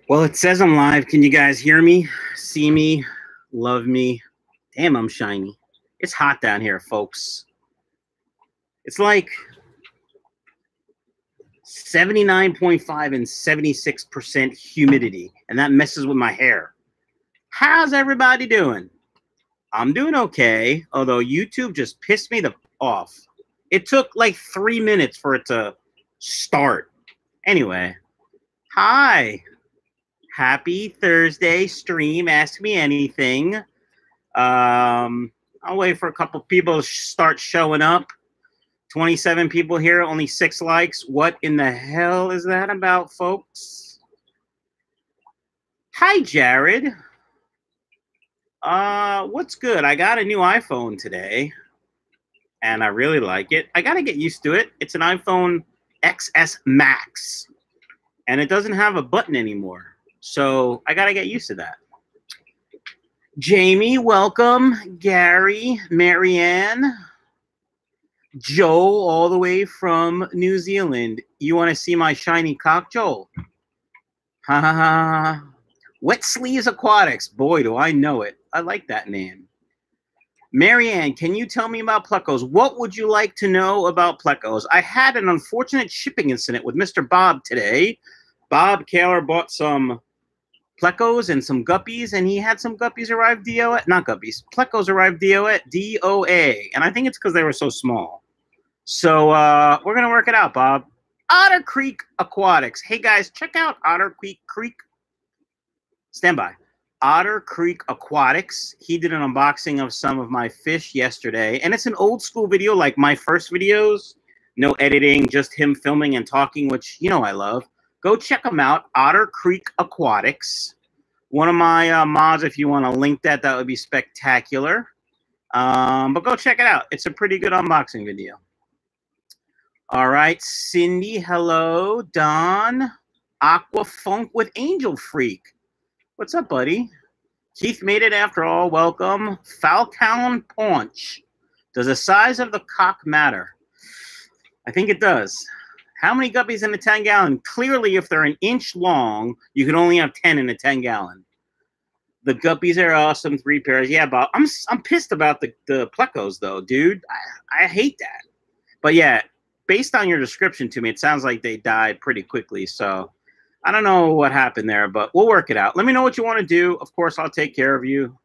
Well, it says I'm live. Can you guys hear me, see me, love me? Damn, I'm shiny. It's hot down here, folks. It's like 79.5 and 76% humidity, and that messes with my hair. How's everybody doing? I'm doing okay, although YouTube just pissed me off. It took like 3 minutes for it to start. Anyway, hi. Happy Thursday stream. Ask me anything. I'll wait for a couple people to start showing up. 27 people here, only 6 likes. What in the hell is that about, folks? Hi, Jared. What's good? I got a new iPhone today, and I really like it. I got to get used to it. It's an iPhone XS Max, and it doesn't have a button anymore. So I got to get used to that. Jamie, welcome. Gary, Marianne, Joel, all the way from New Zealand. You want to see my shiny cock, Joel? Ha ha ha. Wet Sleeves Aquatics. Boy, do I know it. I like that name. Marianne, can you tell me about plecos? What would you like to know about plecos? I had an unfortunate shipping incident with Mr. Bob today. Bob Kaler bought some plecos and some guppies, and he had some guppies arrive not guppies, plecos arrive DOA, and I think it's because they were so small. So we're gonna work it out, Bob. Otter Creek Aquatics. Hey guys, check out Otter Creek. Stand by. Otter Creek Aquatics. He did an unboxing of some of my fish yesterday, and it's an old school video like my first videos. No editing, just him filming and talking, which you know I love. Go check them out, Otter Creek Aquatics. One of my mods, if you want to link that, that would be spectacular. But go check it out. It's a pretty good unboxing video. All right, Cindy, hello. Don, Aqua Funk with Angel Freak. What's up, buddy? Keith made it after all. Welcome. Falcon Paunch. Does the size of the cock matter? I think it does. How many guppies in a 10-gallon? Clearly, if they're an inch long, you can only have 10 in a 10-gallon. The guppies are awesome. 3 pairs. Yeah, Bob. I'm pissed about the plecos, though, dude. I hate that. But, yeah, based on your description to me, it sounds like they died pretty quickly. So, I don't know what happened there, but we'll work it out. Let me know what you want to do. Of course, I'll take care of you.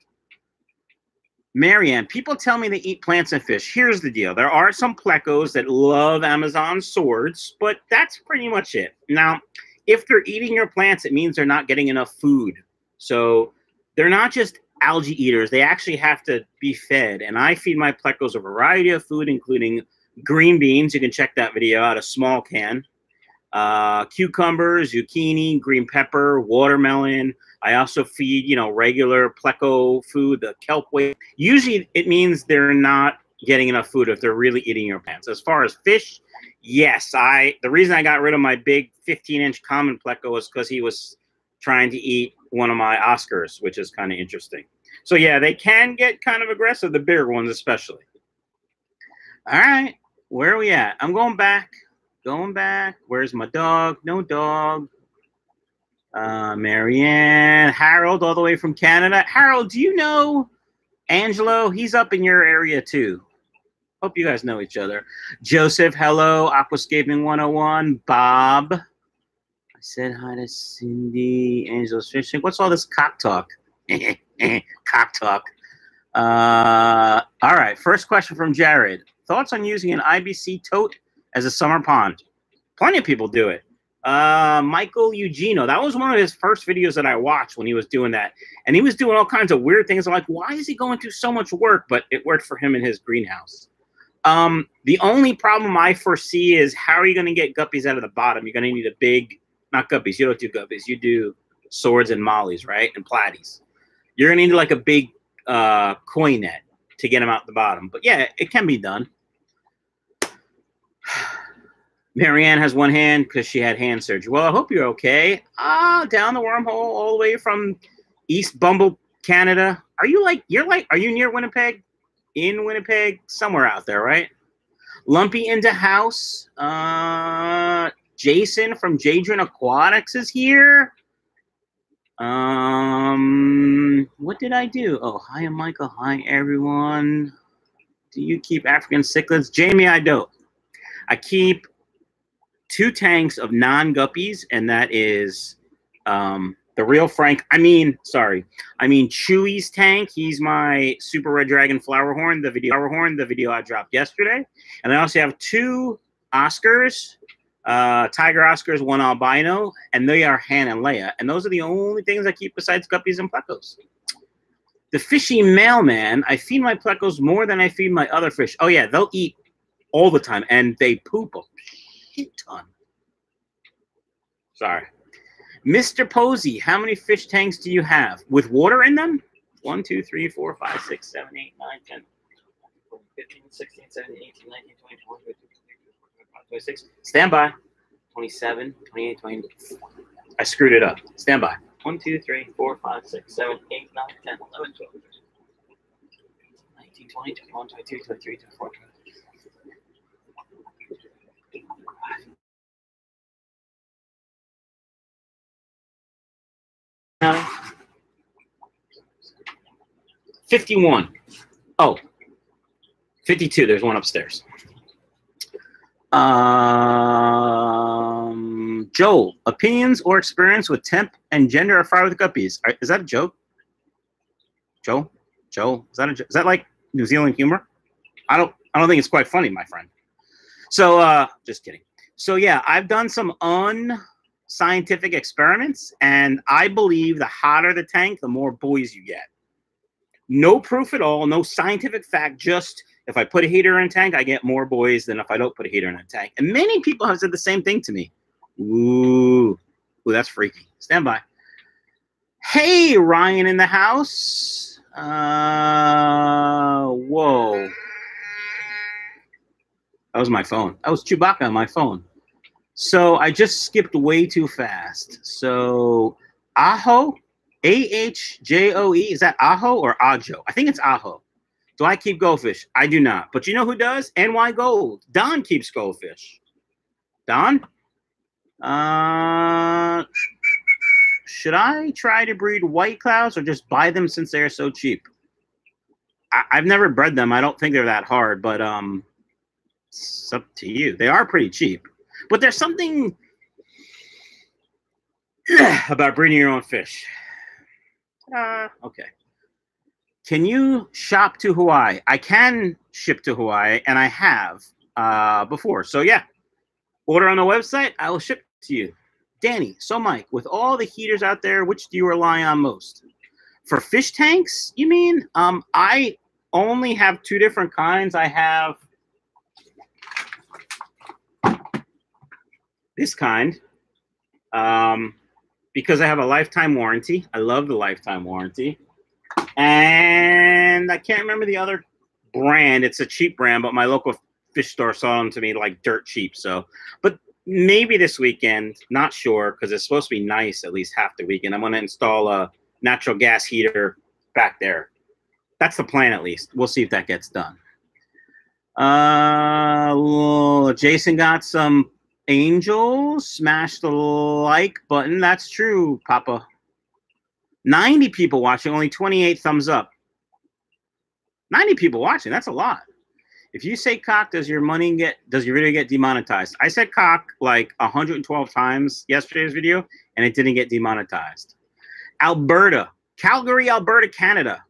Marianne, people tell me they eat plants and fish. Here's the deal. There are some plecos that love Amazon swords, but that's pretty much it. Now, if they're eating your plants, it means they're not getting enough food. So they're not just algae eaters. They actually have to be fed. And I feed my plecos a variety of food, including green beans. You can check that video out, a small can. Cucumbers, zucchini, green pepper, watermelon. I also feed, you know, regular pleco food, the kelp weight. Usually it means they're not getting enough food if they're really eating your plants. As far as fish, yes, the reason I got rid of my big 15-inch common pleco was because he was trying to eat one of my Oscars, which is kind of interesting. So yeah, they can get kind of aggressive, the bigger ones especially. All right, where are we at? I'm going back. Going back. Where's my dog? No dog. Marianne. Harold, all the way from Canada. Harold, do you know Angelo? He's up in your area, too. Hope you guys know each other. Joseph, hello. Aquascaping 101. Bob. I said hi to Cindy. Angelo's fishing. What's all this cock talk? Cock talk. All right. First question from Jared. Thoughts on using an IBC tote as a summer pond? Plenty of people do it. Michael Eugenio, that was one of his first videos that I watched when he was doing that. And he was doing all kinds of weird things. I'm like, why is he going through so much work? But it worked for him in his greenhouse. The only problem I foresee is how are you going to get guppies out of the bottom? You're going to need a big, not guppies, you don't do guppies. You do swords and mollies, right? And platies. You're going to need like a big koi net to get them out the bottom. But yeah, it can be done. Marianne has one hand because she had hand surgery. Well, I hope you're okay. Down the wormhole all the way from East Bumble, Canada. Are you near Winnipeg? In Winnipeg? Somewhere out there, right? Lumpy into house. Jason from Jadron Aquatics is here. What did I do? Oh, hi, Michael. Hi, everyone. Do you keep African cichlids? Jamie, I don't. I keep 2 tanks of non-guppies, and that is the real Frank. I mean Chewy's tank. He's my Super Red Dragon Flowerhorn, the video I dropped yesterday. And I also have 2 Oscars. Tiger Oscars, 1 albino, and they are Han and Leia. And those are the only things I keep besides guppies and plecos. The fishy mailman, I feed my plecos more than I feed my other fish. Oh, yeah, they'll eat all the time, and they poop a shit ton. Sorry. Mr. Posey, how many fish tanks do you have? With water in them? 1, 2, 3, 4, 5, 6, 7, 8, 9, 10, 15, 16, 17, 18, 19, 20, 21, 26. Stand by. 27, 28, 29. I screwed it up. Stand by. 1, 2, 3, 4, 5, 6, 7, 8, 9, 10, 11, 12, 13, 19, 20, 21, 22, 23, 24, 25. 51. Oh, 52. There's one upstairs. Joel, opinions or experience with temp and gender affairs with guppies? Is that a joke? Joel, is that like New Zealand humor? I don't think it's quite funny, my friend. So just kidding. So yeah, I've done some unscientific experiments, and I believe the hotter the tank, the more boys you get. No proof at all, no scientific fact, just if I put a heater in a tank, I get more boys than if I don't put a heater in a tank. And many people have said the same thing to me. Ooh, that's freaky. Stand by. Hey, Ryan in the house. Whoa. That was my phone. That was Chewbacca on my phone. So I just skipped way too fast. So Aho, A-H-J-O-E. Is that Aho or Ajo? I think it's Aho. Do I keep goldfish? I do not. But you know who does? NY Gold. Don keeps goldfish. Don? Should I try to breed white clouds or just buy them since they're so cheap? I've never bred them. I don't think they're that hard, but it's up to you. They are pretty cheap. But there's something about breeding your own fish. Okay. Can you shop to Hawaii? I can ship to Hawaii, and I have before. So, yeah, order on the website. I will ship to you. Danny, so Mike, with all the heaters out there, which do you rely on most? For fish tanks, you mean? I only have 2 different kinds. I have this kind because I have a lifetime warranty. I love the lifetime warranty. And I can't remember the other brand. It's a cheap brand, but my local fish store sold them to me like dirt cheap. So, but maybe this weekend, not sure, because it's supposed to be nice at least half the weekend. I'm going to install a natural gas heater back there. That's the plan, at least. We'll see if that gets done. Jason got some angels. Smash the like button. That's true, Papa. 90 people watching, only 28 thumbs up. 90 people watching, that's a lot. If you say cock, does your video get demonetized? I said cock like 112 times yesterday's video, and it didn't get demonetized. Alberta, Calgary, Alberta, Canada.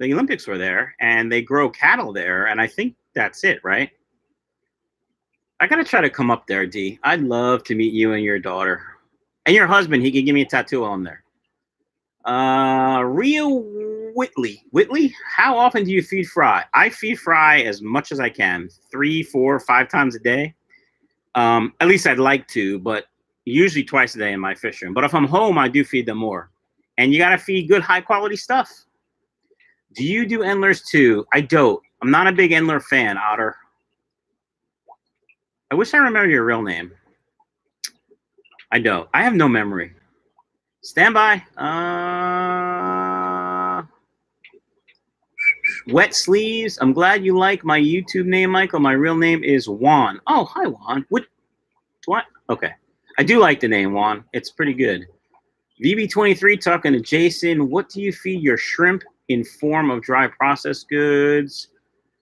The Olympics were there, and they grow cattle there, and I think that's it, right? I gotta try to come up there, D. I'd love to meet you and your daughter. And your husband, he could give me a tattoo while I'm there. Real Whitley, how often do you feed fry? I feed fry as much as I can, 3, 4, 5 times a day. At least I'd like to, but usually twice a day in my fish room. But if I'm home, I do feed them more. And you got to feed good, high-quality stuff. Do you do endlers too? I don't. I'm not a big endler fan, Otter. I wish I remembered your real name. I don't. I have no memory. Stand by. Wet sleeves. I'm glad you like my YouTube name, Michael. My real name is Juan. Oh, hi, Juan. What? Okay. I do like the name Juan. It's pretty good. VB23 talking to Jason. What do you feed your shrimp in form of dry processed goods?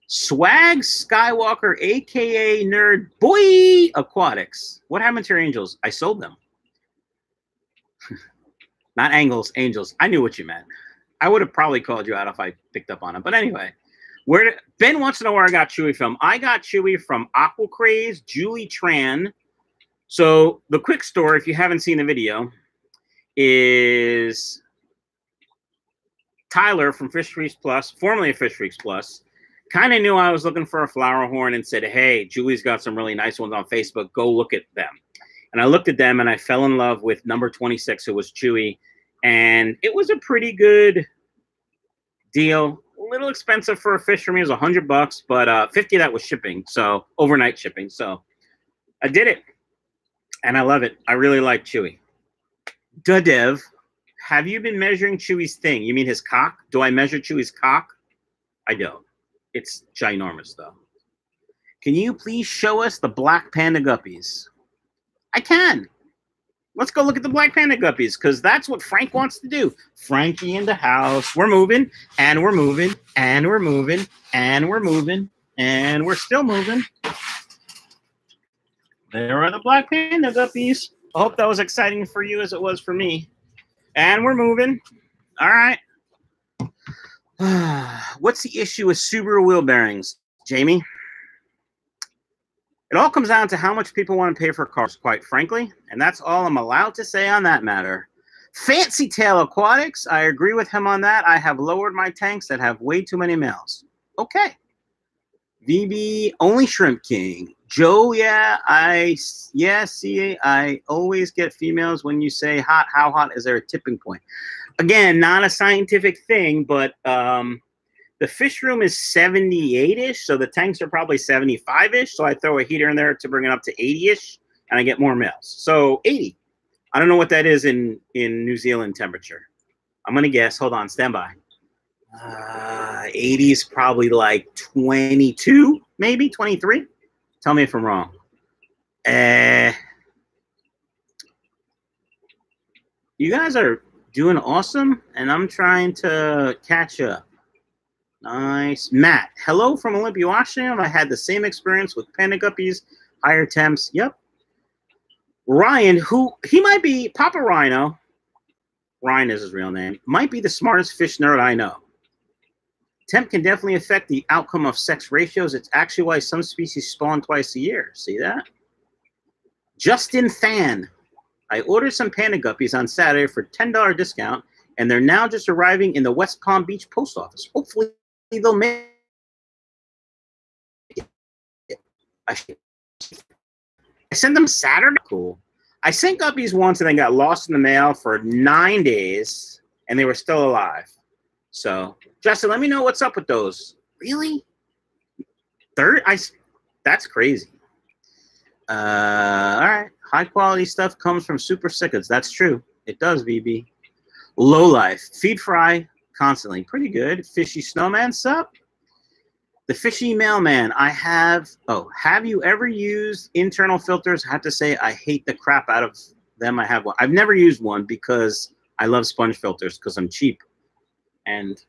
Swag Skywalker, a.k.a. Nerd Boy Aquatics. What happened to your angels? I sold them. Not angles, angels. I knew what you meant. I would have probably called you out if I picked up on it. But anyway, Ben wants to know where I got Chewy from. I got Chewy from Aqua Craze, Julie Tran. So the quick story, if you haven't seen the video, is Tyler from Fish Freaks Plus, formerly of Fish Freaks Plus, kind of knew I was looking for a Flowerhorn and said, hey, Julie's got some really nice ones on Facebook. Go look at them. And I looked at them and I fell in love with number 26, who was Chewy. And it was a pretty good deal. A little expensive for a fish for me. It was $100, but 50 of that was shipping. So overnight shipping. So I did it. And I love it. I really like Chewy. Dev, have you been measuring Chewy's thing? You mean his cock? Do I measure Chewy's cock? I don't. It's ginormous, though. Can you please show us the black panda guppies? I can. Let's go look at the black panda guppies, because that's what Frank wants to do. Frankie in the house. We're moving, and we're moving, and we're moving, and we're moving, and we're still moving. There are the black panda guppies. I hope that was exciting for you as it was for me. And we're moving. All right. What's the issue with Subaru wheel bearings, Jamie? It all comes down to how much people want to pay for cars, quite frankly. And that's all I'm allowed to say on that matter. Fancy Tail Aquatics, I agree with him on that. I have lowered my tanks that have way too many males. Okay. VB, only Shrimp King. Joe, see, I always get females when you say hot. How hot? Is there a tipping point? Again, not a scientific thing, but the fish room is 78-ish, so the tanks are probably 75-ish, so I throw a heater in there to bring it up to 80-ish, and I get more males. So 80. I don't know what that is in New Zealand temperature. I'm going to guess. Hold on. Stand by. 80 is probably like 22, maybe 23. Tell me if I'm wrong. You guys are doing awesome, and I'm trying to catch up. Nice. Matt, hello from Olympia, Washington. I had the same experience with panda guppies, higher temps. Yep. Ryan, he might be Papa Rhino. Ryan is his real name. Might be the smartest fish nerd I know. Temp can definitely affect the outcome of sex ratios. It's actually why some species spawn twice a year. See that? Justin Fan. I ordered some panda guppies on Saturday for $10 discount, and they're now just arriving in the West Palm Beach post office. Hopefully they'll make it. I sent them Saturday. Cool. I sent guppies once and they got lost in the mail for 9 days, and they were still alive. So, Justin, let me know what's up with those. Really? That's crazy. All right. High quality stuff comes from super cichlids. That's true. It does, VB. Low life. Feed fry constantly. Pretty good. Fishy snowman sup? The fishy mailman. have you ever used internal filters? I have to say I hate the crap out of them. I have one. I've never used one because I love sponge filters because I'm cheap. And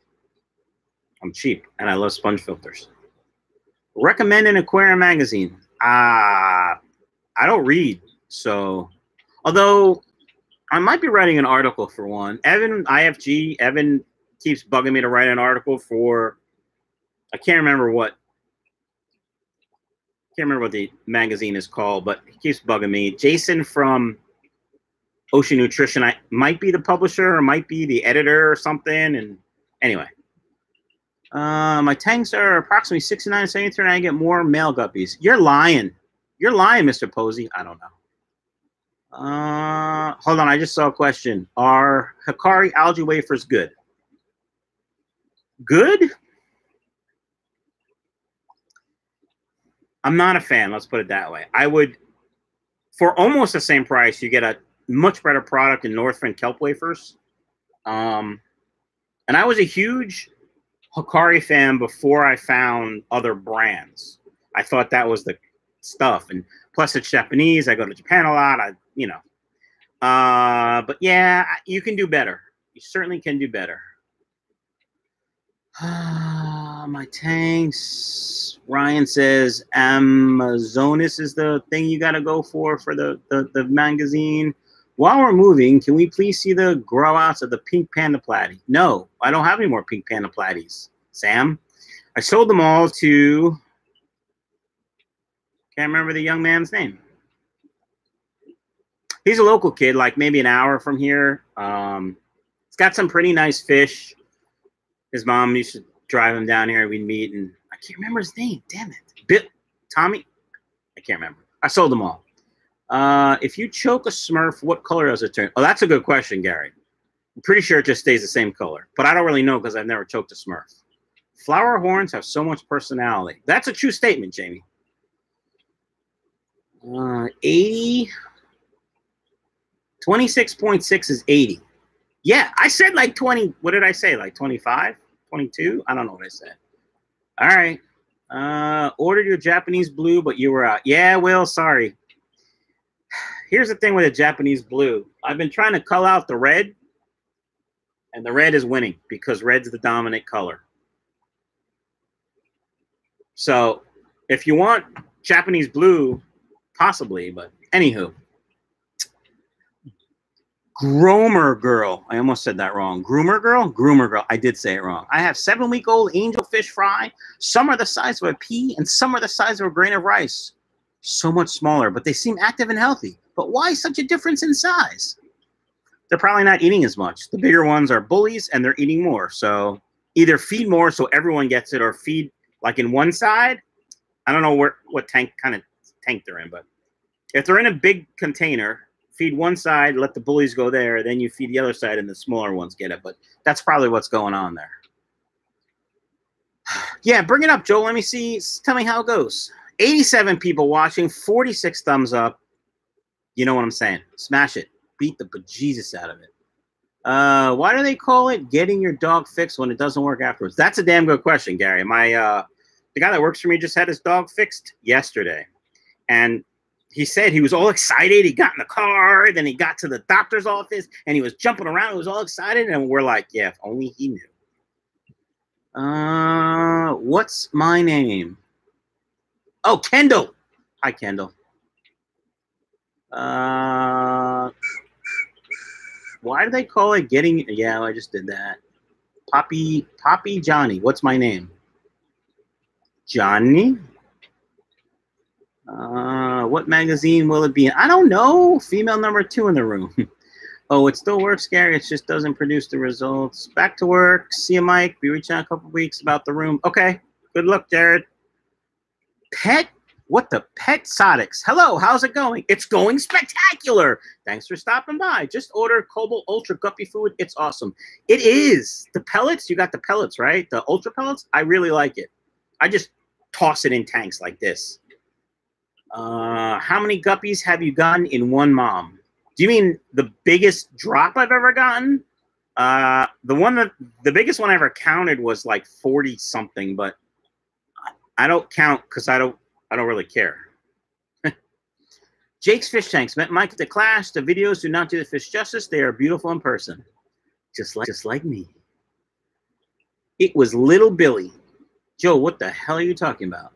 I love sponge filters. Recommend an aquarium magazine. I don't read, so although I might be writing an article for one. Evan keeps bugging me to write an article for, I can't remember what the magazine is called, but he keeps bugging me. Jason from Ocean Nutrition, I might be the publisher or might be the editor or something. And anyway, my tanks are approximately 69 and 73, and I get more male guppies. You're lying. You're lying, Mr. Posey. I don't know. Hold on. I just saw a question. Are Hikari algae wafers good? Good? I'm not a fan. Let's put it that way. I would, for almost the same price, you get a much better product in Northfin kelp wafers. And I was a huge Hikari fan before I found other brands. I thought that was the stuff. And plus it's Japanese. I go to Japan a lot. But yeah, you can do better. You certainly can do better. My tanks. Ryan says Amazonas is the thing you got to go for the magazine. While we're moving, can we please see the grow outs of the pink panda platy? No, I don't have any more pink panda platies, Sam. I sold them all to, can't remember the young man's name. He's a local kid, like maybe an hour from here. He's got some pretty nice fish. His mom used to drive him down here. We'd meet, and I can't remember his name. Damn it. Tommy? I can't remember. I sold them all. If you choke a Smurf, what color does it turn? Oh, that's a good question, Gary. I'm pretty sure it just stays the same color, but I don't really know because I've never choked a Smurf. Flowerhorns have so much personality. That's a true statement, Jamie. 80. 26.6 is 80. Yeah, I said like 20. What did I say? Like 25? 22? I don't know what I said. All right. Ordered your Japanese blue, but you were out. Yeah, Will, sorry. Here's the thing with the Japanese blue. I've been trying to cull out the red, and the red is winning because red's the dominant color. So if you want Japanese blue, possibly, but anywho. Groomer girl. I almost said that wrong. Groomer girl? Groomer girl. I did say it wrong. I have 7-week-old angelfish fry. Some are the size of a pea, and some are the size of a grain of rice. So much smaller, but they seem active and healthy. But why such a difference in size? They're probably not eating as much. The bigger ones are bullies, and they're eating more. So either feed more so everyone gets it, or feed like in one side. I don't know what kind of tank they're in, but if they're in a big container, feed one side, let the bullies go there, then you feed the other side, and the smaller ones get it. But that's probably what's going on there. Yeah, bring it up, Joel. Let me see. Tell me how it goes. 87 people watching, 46 thumbs up. You know what I'm saying. Smash it. Beat the bejesus out of it. Why do they call it getting your dog fixed when it doesn't work afterwards? That's a damn good question, Gary. The guy that works for me just had his dog fixed yesterday. And he said he was all excited. He got in the car. Then he got to the doctor's office, and he was jumping around. He was all excited. And we're like, yeah, if only he knew. What's my name? Oh, Kendall. Hi, Kendall. Why do they call it getting? Yeah, I just did that. Poppy Johnny. What's my name? Johnny. What magazine will it be in? I don't know. Female number 2 in the room. Oh, it still works, Gary. It just doesn't produce the results. Back to work. See you, Mike. Be reaching out a couple weeks about the room. Okay. Good luck, Jared. Pet? What the Pet Sotics? Hello, how's it going? It's going spectacular. Thanks for stopping by. Just ordered Cobalt Ultra Guppy food. It's awesome. It is. The pellets, you got the pellets, right? The Ultra pellets, I really like it. I just toss it in tanks like this. How many guppies have you gotten in one mom? Do you mean the biggest drop I've ever gotten? The biggest one I ever counted was like 40 something, but I don't count because I don't really care. Jake's Fish Tanks met Mike at the class. The videos do not do the fish justice. They are beautiful in person, just like me. It was Little Billy. Joe, what the hell are you talking about?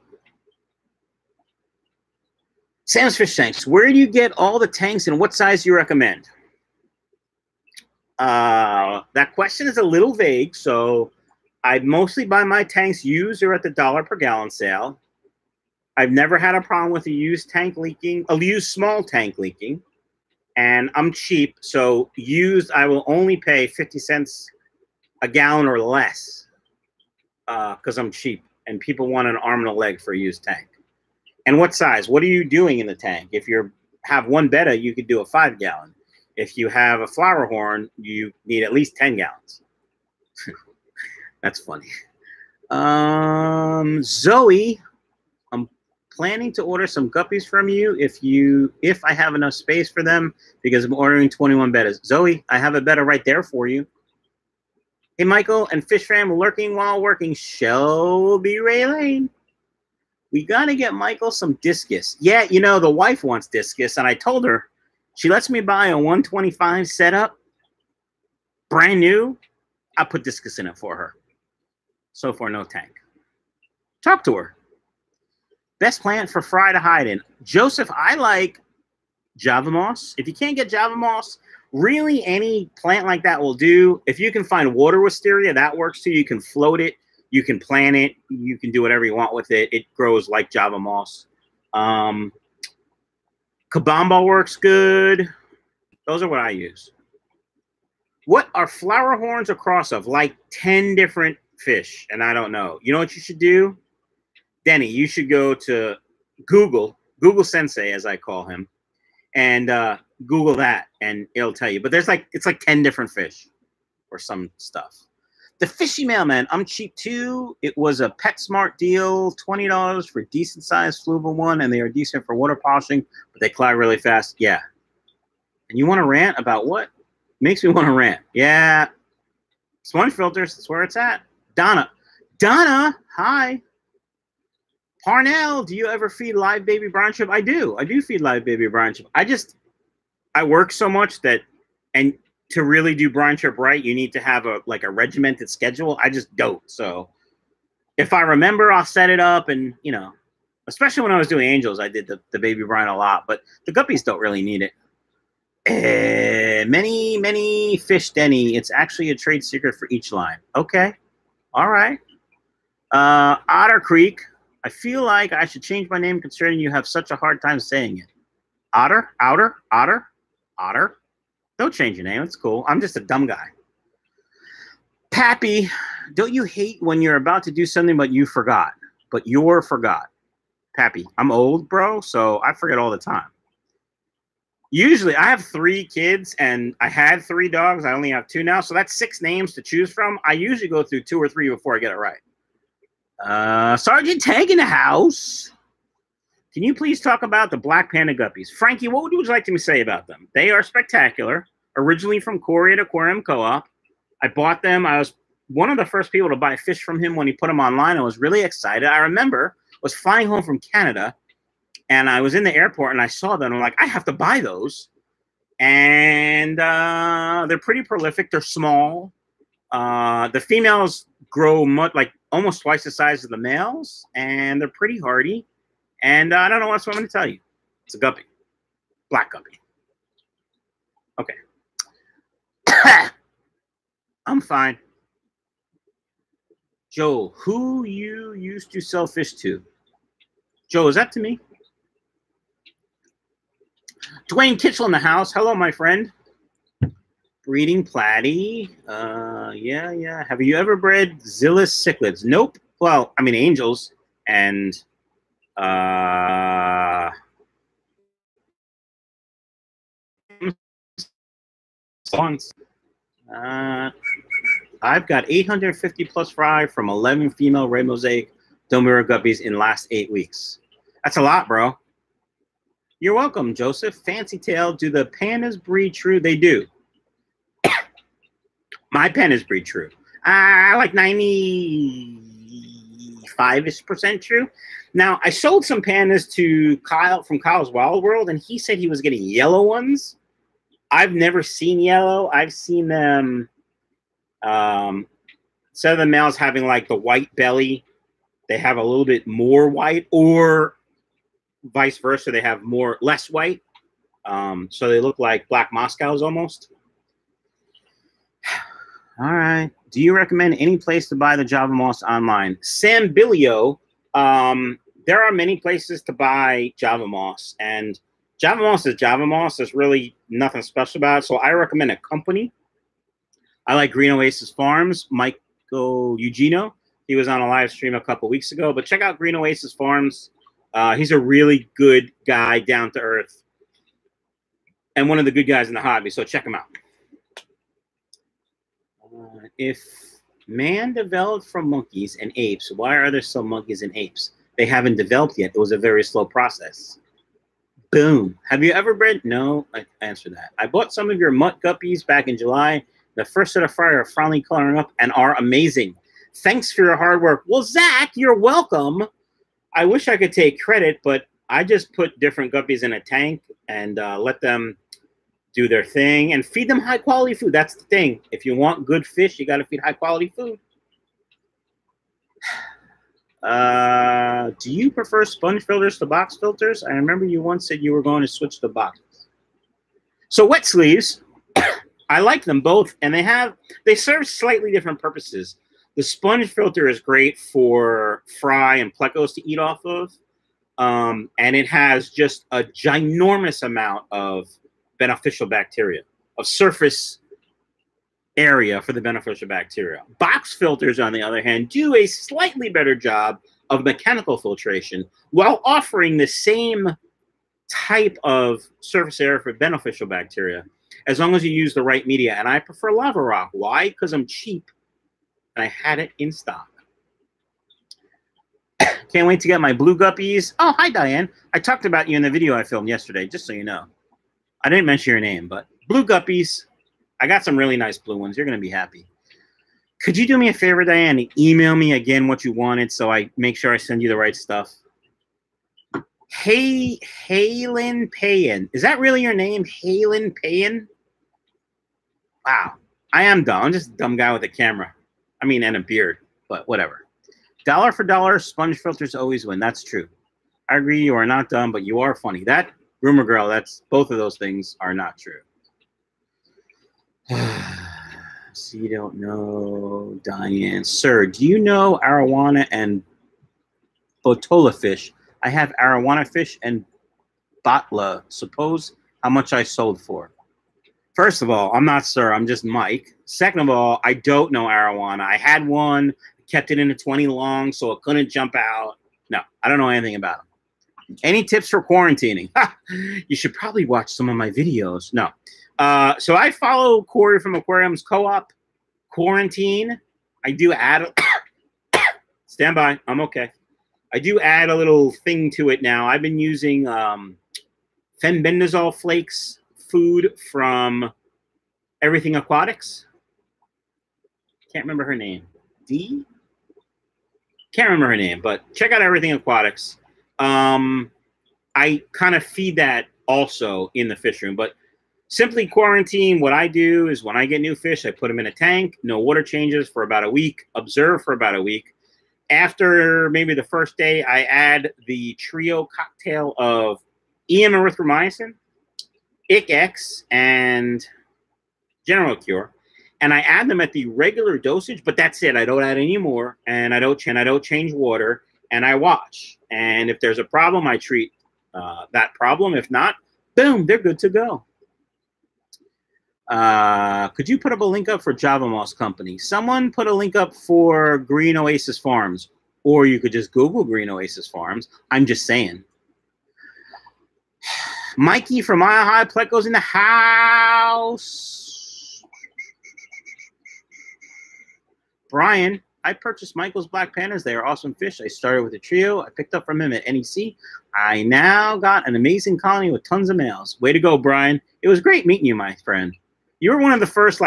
Sam's Fish Tanks. Where do you get all the tanks, and what size do you recommend? That question is a little vague, so I mostly buy my tanks used or at the $1 per gallon sale. I've never had a problem with a used small tank leaking, and I'm cheap, so used I will only pay 50 cents a gallon or less because I'm cheap, and people want an arm and a leg for a used tank. And what size? What are you doing in the tank? If you have one betta, you could do a 5-gallon. If you have a Flowerhorn, you need at least 10 gallons. That's funny. Zoe, I'm planning to order some guppies from you if I have enough space for them because I'm ordering 21 bettas. Zoe, I have a betta right there for you. Hey, Michael and Fish Fam lurking while working. Shelby Ray Lane. We got to get Michael some discus. Yeah, the wife wants discus, and I told her She lets me buy a 125 setup, brand new. I put discus in it for her. So far, no tank. Talk to her. Best plant for fry to hide in. Joseph, I like Java moss. If you can't get Java moss, really any plant like that will do. If you can find water wisteria, that works too. You can float it. You can plant it. You can do whatever you want with it. It grows like Java moss. Kabamba works good. Those are what I use. What are flowerhorns a cross of? Like 10 different fish, and I don't know. You know what you should do? Denny, you should go to Google Sensei, as I call him, and Google that, and it'll tell you. But it's like 10 different fish or some stuff. The Fishy Mailman, I'm cheap too. It was a PetSmart deal, $20 for decent sized fluval one, and they are decent for water polishing, but they clog really fast. Yeah. And you want to rant about what? Makes me want to rant. Yeah. Sponge filters, that's where it's at. Donna, hi. Parnell, do you ever feed live baby brine shrimp? I do feed live baby brine shrimp. I work so much that, and to really do brine shrimp right, you need to have a regimented schedule. I just don't. So if I remember, I'll set it up, and especially when I was doing angels, I did the baby brine a lot, but the guppies don't really need it. Many fish, Denny. It's actually a trade secret for each line. Okay. All right. Otter Creek. I feel like I should change my name considering you have such a hard time saying it. Otter. Don't change your name. It's cool. I'm just a dumb guy. Pappy, don't you hate when you're about to do something but you forgot? But you're forgot. Pappy, I'm old, bro, so I forget all the time. Usually, I have 3 kids, and I had 3 dogs. I only have 2 now, so that's 6 names to choose from. I usually go through 2 or 3 before I get it right. Sergeant Tank in the house. Can you please talk about the black panda guppies? Frankie, what would you like to say about them? They are spectacular. Originally from Corey at Aquarium Co-op. I bought them. I was one of the first people to buy fish from him when he put them online. I was really excited. I remember I was flying home from Canada, and I was in the airport, and I saw them. I'm like, I have to buy those. And they're pretty prolific. They're small. The females grow almost twice the size of the males, and they're pretty hardy. And I don't know what else I'm going to tell you. It's a guppy. Black guppy. Okay. I'm fine. Joe, who you used to sell fish to? Joe, is that to me? Dwayne Kitchell in the house. Hello, my friend. Breeding platy. Yeah. Have you ever bred Zillus cichlids? Nope. Well, I mean angels and songs. I've got 850 plus fry from 11 female red mosaic Domira guppies in last 8 weeks. That's a lot, bro. You're welcome, Joseph. Fancy Tail. Do the pandas breed true? They do. My pandas breed true. Like 95% true. Now, I sold some pandas to Kyle from Kyle's Wild World, and he said he was getting yellow ones. I've never seen yellow. I've seen them, instead of the males having like the white belly, they have a little bit more white, or vice versa, they have less white. So they look like black Moscows almost. All right. Do you recommend any place to buy the Java Moss online? Sam Bilio, there are many places to buy Java Moss, and Java Moss is Java Moss. There's really nothing special about it, so I recommend a company. I like Green Oasis Farms. Michael Eugenio, he was on a live stream a couple weeks ago, but check out Green Oasis Farms. He's a really good guy, down to earth, and one of the good guys in the hobby, so check him out. If man developed from monkeys and apes, why are there still monkeys and apes? They haven't developed yet. It was a very slow process. Boom. Have you ever bred? No, I answer that. I bought some of your mutt guppies back in July. The first set of fry are finally coloring up and are amazing. Thanks for your hard work. Well, Zach, you're welcome. I wish I could take credit, but I just put different guppies in a tank and let them do their thing, and feed them high-quality food. That's the thing. If you want good fish, you got to feed high-quality food. Do you prefer sponge filters to box filters? I remember you once said you were going to switch to boxes. So wet sleeves, I like them both, and they serve slightly different purposes. The sponge filter is great for fry and plecos to eat off of, and it has just a ginormous amount of beneficial bacteria, of surface area for the beneficial bacteria. Box filters, on the other hand, do a slightly better job of mechanical filtration while offering the same type of surface area for beneficial bacteria, as long as you use the right media. And I prefer lava rock. Why? Because I'm cheap and I had it in stock. Can't wait to get my blue guppies. Oh, hi, Diane. I talked about you in the video I filmed yesterday, just so you know. I didn't mention your name, but blue guppies. I got some really nice blue ones. You're going to be happy. Could you do me a favor, Diane, and email me again what you wanted so I make sure I send you the right stuff? Hey, Halen Payan. Is that really your name, Halen Payan? Wow. I am dumb. I'm just a dumb guy with a camera. I mean, and a beard, but whatever. Dollar for dollar, sponge filters always win. That's true. I agree you are not dumb, but you are funny. That, rumor girl, that's both of those things are not true. So you don't know, Diane. Sir, do you know arowana and botola fish? I have arowana fish and batla. Suppose how much I sold for. First of all, I'm not sir. I'm just Mike. Second of all, I don't know arowana. I had one, kept it in a 20 long, so it couldn't jump out. No, I don't know anything about them. Any tips for quarantining? You should probably watch some of my videos. No. So I follow Corey from Aquarium's Co-op Quarantine. I do add stand by. I'm okay. I do add a little thing to it now. I've been using fenbendazole flakes food from Everything Aquatics. Can't remember her name. D? Can't remember her name, but check out Everything Aquatics. I kind of feed that also in the fish room, but Simply Quarantine, what I do is when I get new fish, I put them in a tank, no water changes for about a week, observe for about a week. After maybe the first day, I add the trio cocktail of EM erythromycin, ICX, and General Cure. And I add them at the regular dosage, but that's it. I don't add any more, and I don't change water, and I watch. And if there's a problem, I treat that problem. If not, boom, they're good to go. Could you put up a link up for Java Moss Company? Someone put a link up for Green Oasis Farms, or you could just Google Green Oasis Farms. I'm just saying. Mikey from Mile High Plecos in the house. Brian, I purchased Michael's Black Pandas. They are awesome fish. I started with a trio I picked up from him at NEC. I now got an amazing colony with tons of males. Way to go, Brian. It was great meeting you, my friend. You were one of the first,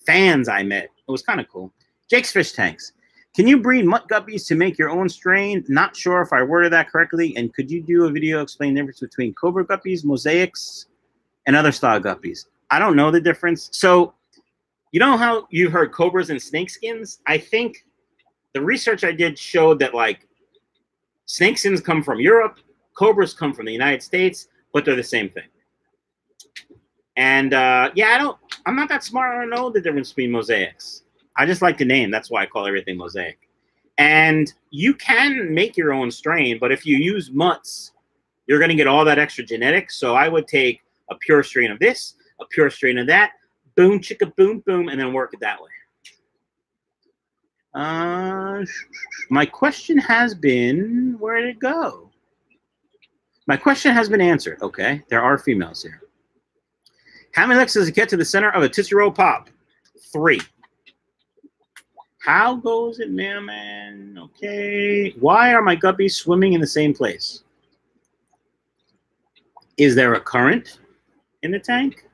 fans I met. It was kind of cool. Jake's Fish Tanks. Can you breed mutt guppies to make your own strain? Not sure if I worded that correctly. And could you do a video explaining the difference between cobra guppies, mosaics, and other style guppies? I don't know the difference. So, you know how you've heard cobras and snakeskins? I think the research I did showed that, snakeskins come from Europe, cobras come from the United States, but they're the same thing. And, yeah, I'm not that smart. I don't know the difference between mosaics. I just like the name. That's why I call everything mosaic. And you can make your own strain, but if you use mutts, you're going to get all that extra genetics. So I would take a pure strain of this, a pure strain of that, boom, chicka, boom, boom, and then work it that way. My question has been, where did it go? My question has been answered. Okay, there are females here. How many licks does it get to the center of a Tootsie Roll Pop? 3. How goes it, mailman? Okay. Why are my guppies swimming in the same place? Is there a current in the tank?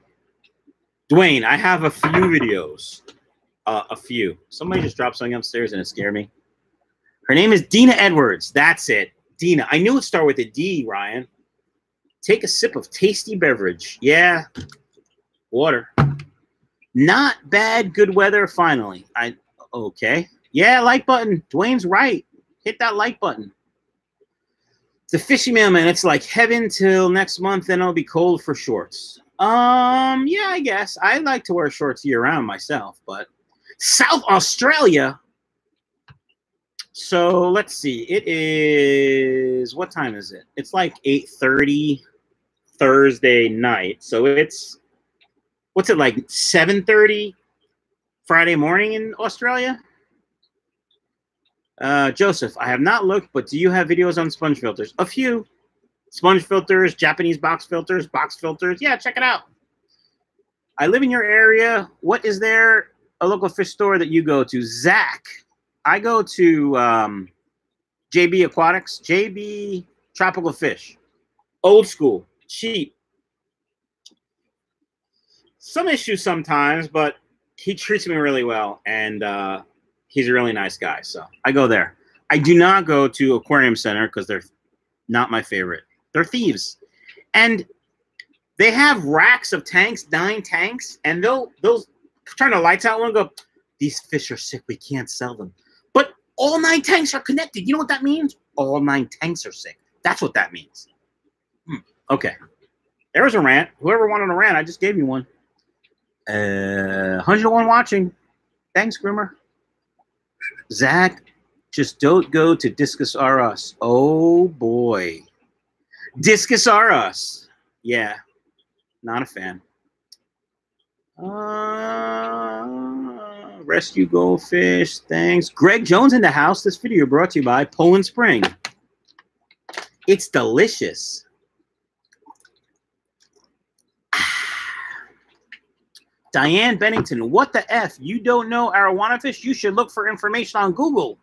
Dwayne, I have a few videos. A few. Somebody just dropped something upstairs and it scared me. Her name is Dina Edwards. That's it. Dina. I knew it started with a D, Ryan. Take a sip of tasty beverage. Yeah. Water. Not bad. Good weather. Finally. Okay. Yeah, like button. Dwayne's right. Hit that like button. The fishy mailman. It's like heaven till next month. Then it'll be cold for shorts. Yeah, I guess. I like to wear shorts year round myself, but South Australia. So let's see. It is, what time is it? It's like 8:30 Thursday night. So it's, what's it like, 7:30 Friday morning in Australia? Joseph, I have not looked, but do you have videos on sponge filters? A few. Sponge filters, Japanese box filters, box filters. Yeah, check it out. I live in your area. What is there a local fish store that you go to? Zach, I go to JB Aquatics, JB Tropical Fish. Old school, cheap. Some issues sometimes, but he treats me really well, and he's a really nice guy, so I go there. I do not go to Aquarium Center because they're not my favorite. They're thieves. And they have racks of tanks, 9 tanks, and they'll turn the lights out and go, these fish are sick, we can't sell them. But all 9 tanks are connected. You know what that means? All 9 tanks are sick. That's what that means. Okay. There was a rant. Whoever wanted a rant, I just gave you one. 101 watching. Thanks, Grimmer. Zach, just don't go to Discus R Us. Oh, boy. Discus R Us. Yeah. Not a fan. Rescue goldfish. Thanks. Greg Jones in the house. This video brought to you by Poland Spring. It's delicious. Diane Bennington, what the F? You don't know arowana fish? You should look for information on Google.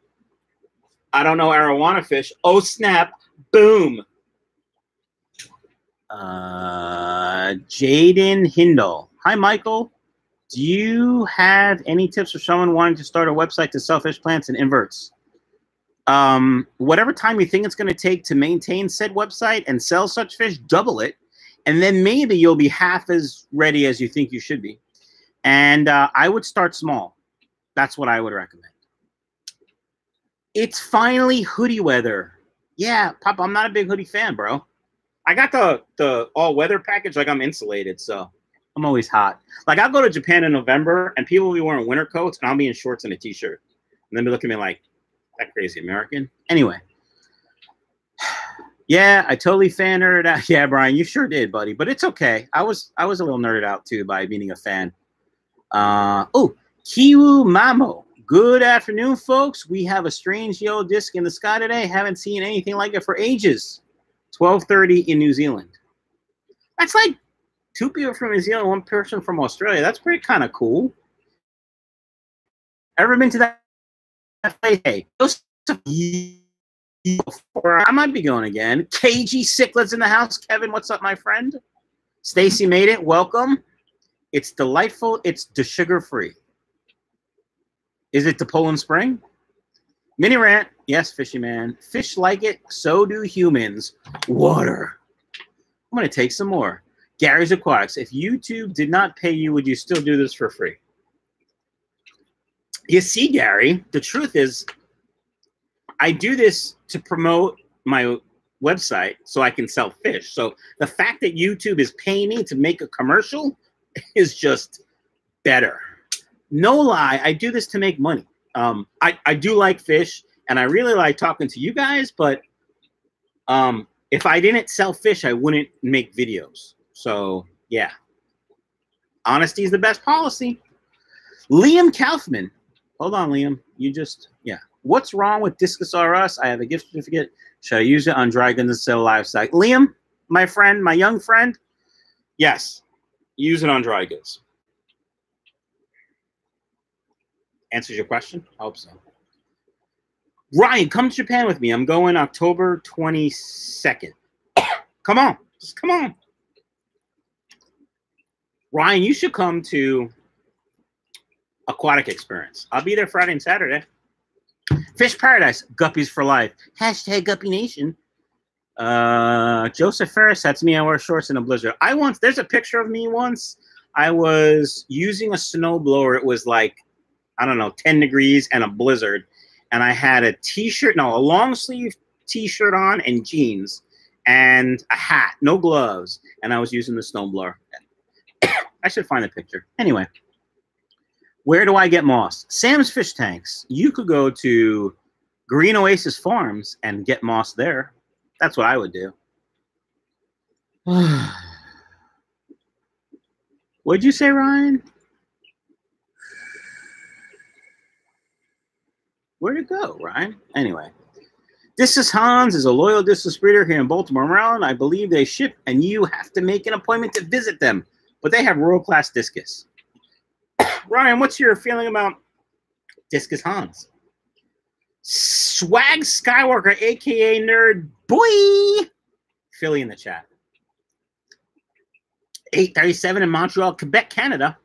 I don't know arowana fish. Oh, snap. Boom. Jaden Hindle. Hi, Michael. Do you have any tips for someone wanting to start a website to sell fish plants and inverts? Whatever time you think it's going to take to maintain said website and sell such fish, double it. And then maybe you'll be half as ready as you think you should be. And I would start small. That's what I would recommend. It's finally hoodie weather. Yeah, Papa, I'm not a big hoodie fan, bro. I got the all-weather package, like I'm insulated, so I'm always hot. Like, I'll go to Japan in November, and people will be wearing winter coats, and I'll be in shorts and a T-shirt. And then they look at me like, that crazy American? Anyway. Yeah, I totally fan nerded out. Yeah, Brian, you sure did, buddy. But it's okay. I was a little nerded out, too, by being a fan. Oh, Kiwu Mamo. Good afternoon, folks. We have a strange yellow disc in the sky today. Haven't seen anything like it for ages. 12:30 in New Zealand. That's like 2 people from New Zealand, 1 person from Australia. That's pretty kind of cool. Ever been to that place? Hey, I might be going again. KG Cichlids in the house. Kevin, what's up, my friend? Stacy made it. Welcome. It's delightful. It's sugar-free. Is it the Poland Spring? Mini rant. Yes, fishy man. Fish like it. So do humans. Water. I'm going to take some more. Gary's Aquatics. If YouTube did not pay you, would you still do this for free? You see, Gary, the truth is I do this to promote my website so I can sell fish. So the fact that YouTube is paying me to make a commercial is just better. No lie, I do this to make money. I do like fish, and I really like talking to you guys, but if I didn't sell fish, I wouldn't make videos. So, yeah. Honesty is the best policy. Liam Kaufman. Hold on, Liam. You just, yeah. What's wrong with Discus R Us? I have a gift certificate. Should I use it on dry goods and sell livestock? Liam, my friend, my young friend, yes. Use it on dry goods. Answers your question? I hope so. Ryan, come to Japan with me. I'm going October 22nd. Come on. Just come on. Ryan, you should come to Aquatic Experience. I'll be there Friday and Saturday. Fish Paradise. Guppies for life. Hashtag Guppy Nation. Joseph Ferris, that's me. I wear shorts in a blizzard. There's a picture of me once. I was using a snowblower. It was like, I don't know, 10 degrees and a blizzard. And I had a t-shirt, no, a long sleeve t-shirt on and jeans and a hat, no gloves. And I was using the snowblower. I should find a picture. Anyway, where do I get moss? Sam's Fish Tanks. You could go to Green Oasis Farms and get moss there. That's what I would do. What'd you say, Ryan? Where'd it go, Ryan? Anyway, Discus Hans is a loyal discus breeder here in Baltimore, Maryland. I believe they ship, and you have to make an appointment to visit them. But they have world-class discus. Ryan, what's your feeling about Discus Hans? Swag Skywalker, a.k.a. Nerd Boy. Philly in the chat. 8:37 in Montreal, Quebec, Canada.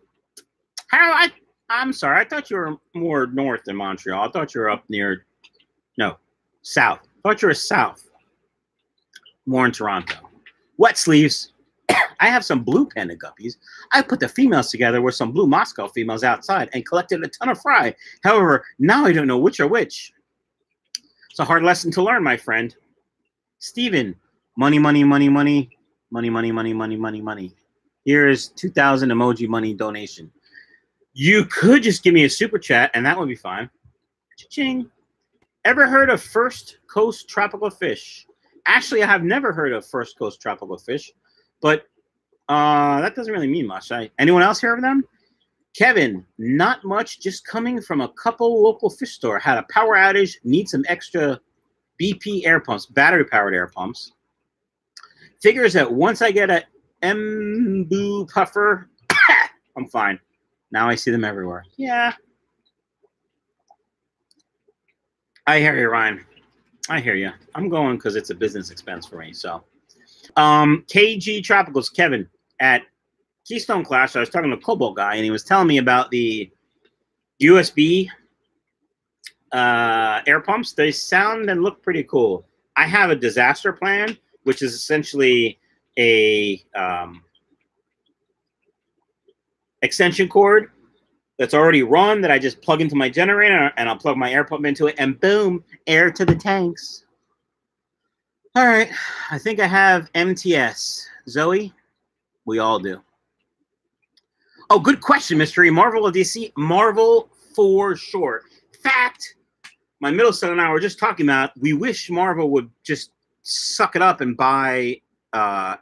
I'm sorry. I thought you were more north than Montreal. I thought you were up near, no, south. I thought you were south. More in Toronto. Wet sleeves. I have some blue panda guppies. I put the females together with some blue Moscow females outside and collected a ton of fry. However, now I don't know which are which. It's a hard lesson to learn, my friend. Steven, money, money, money, money, money, money, money, money, money, money. Here is 2,000 emoji money donation. You could just give me a super chat, and that would be fine. Cha-ching. Ever heard of First Coast Tropical Fish? Actually, I have never heard of First Coast Tropical Fish, but that doesn't really mean much. Anyone else hear of them? Kevin, not much, just coming from a couple local fish store. Had a power outage, need some extra BP air pumps, battery-powered air pumps. Figures that once I get a Mbu puffer, I'm fine. Now I see them everywhere. Yeah. I hear you, Ryan. I hear you. I'm going because it's a business expense for me. So, KG Tropicals, Kevin at Keystone Clash. I was talking to a Cobalt guy, and he was telling me about the USB air pumps. They sound and look pretty cool. I have a disaster plan, which is essentially a extension cord that's already run that I just plug into my generator, and I'll plug my air pump into it, and boom, air to the tanks. All right, I think I have MTS. Zoe, we all do. Oh, good question, Mystery. Marvel or DC? Marvel for sure. In fact, my middle son and I were just talking about, we wish Marvel would just suck it up and buy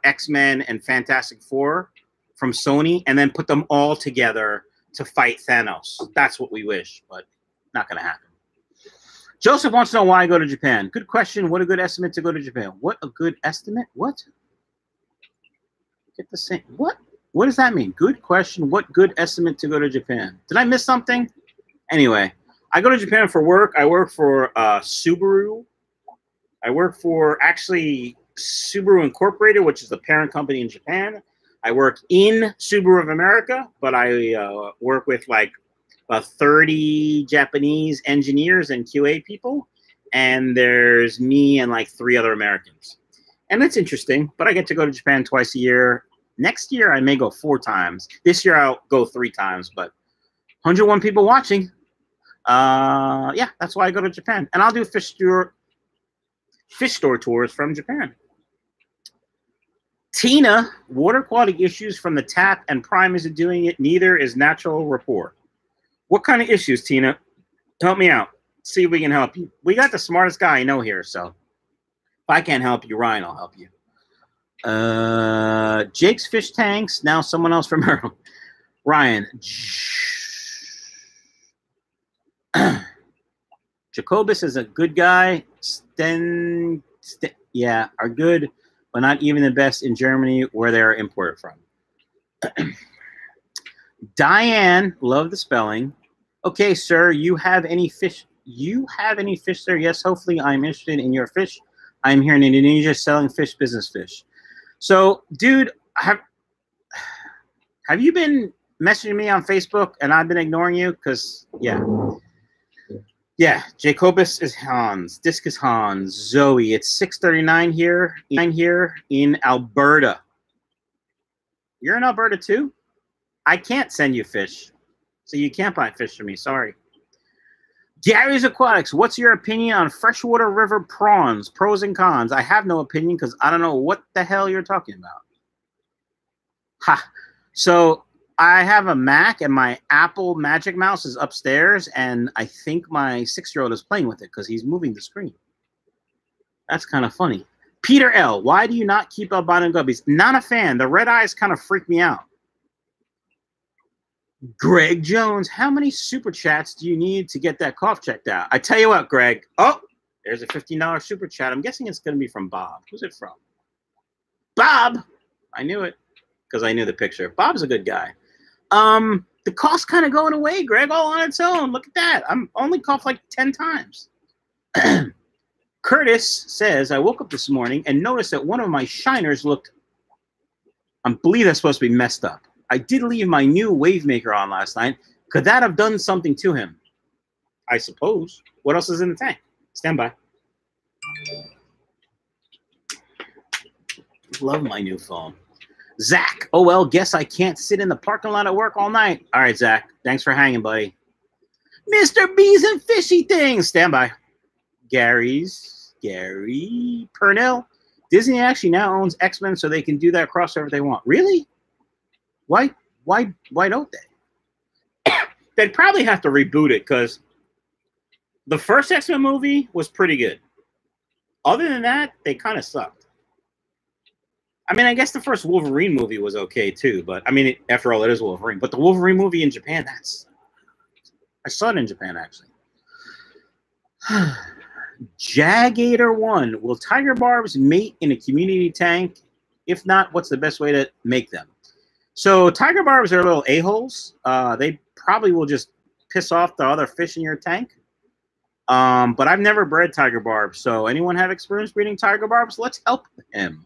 X-Men and Fantastic Four from Sony and then put them all together to fight Thanos. That's what we wish, but not going to happen. Joseph wants to know why I go to Japan. Good question. What a good estimate to go to Japan. What a good estimate? What? Get the same. What? What does that mean? Good question. What good estimate to go to Japan? Did I miss something? Anyway, I go to Japan for work. I work for Subaru. I work for actually Subaru Incorporated, which is the parent company in Japan. I work in Subaru of America, but I work with like 30 Japanese engineers and QA people, and there's me and like 3 other Americans. And that's interesting, but I get to go to Japan twice a year. Next year, I may go 4 times. This year, I'll go 3 times, but 101 people watching. Yeah, that's why I go to Japan. And I'll do fish store tours from Japan. Tina, water quality issues from the tap, and Prime isn't doing it. Neither is Natural Rapport. What kind of issues, Tina? Help me out. See if we can help you. We got the smartest guy I know here, so if I can't help you, Ryan, I'll help you. Jake's Fish Tanks. Now someone else from Maryland. Ryan. Jacobus is a good guy. Yeah, are good, but not even the best in Germany where they're imported from. Diane, love the spelling. Okay, sir, you have any fish? You have any fish there? Yes, hopefully I'm interested in your fish. I'm here in Indonesia selling fish, business fish. So, dude, have you been messaging me on Facebook and I've been ignoring you? Because, yeah. Yeah, Jacobus is Hans. Discus Hans. Zoe. It's 6:39 here in Alberta. You're in Alberta too? I can't send you fish. So you can't buy fish from me. Sorry. Gary's Aquatics, what's your opinion on freshwater river prawns? Pros and cons. I have no opinion because I don't know what the hell you're talking about. Ha. So I have a Mac and my Apple Magic Mouse is upstairs, and I think my 6-year-old is playing with it because he's moving the screen. That's kind of funny. Peter L., why do you not keep albino guppies? Not a fan. The red eyes kind of freak me out. Greg Jones, how many super chats do you need to get that cough checked out? I tell you what, Greg. Oh, there's a $15 super chat. I'm guessing it's going to be from Bob. Who's it from? Bob. I knew it because I knew the picture. Bob's a good guy. The cough's kind of going away, Greg, all on its own. Look at that. I'm only coughed like 10 times. Curtis says, I woke up this morning and noticed that one of my shiners looked, I believe that's supposed to be messed up. I did leave my new wave maker on last night. Could that have done something to him? I suppose. What else is in the tank? Stand by. Love my new phone. Zach, oh well, guess I can't sit in the parking lot at work all night. All right, Zach, thanks for hanging, buddy. Mr. Bees and Fishy Things, stand by. Gary Purnell. Disney actually now owns X-Men, so they can do that crossover if they want. Really? Why don't they? They'd probably have to reboot it because the first X-Men movie was pretty good. Other than that, they kind of sucked. I mean, I guess the first Wolverine movie was okay too, but I mean, after all, it is Wolverine. But the Wolverine movie in Japan, I saw it in Japan actually. Jagator 1, will tiger barbs mate in a community tank? If not, what's the best way to make them? So tiger barbs are little a-holes. They probably will just piss off the other fish in your tank. But I've never bred tiger barbs. So anyone have experience breeding tiger barbs? Let's help him.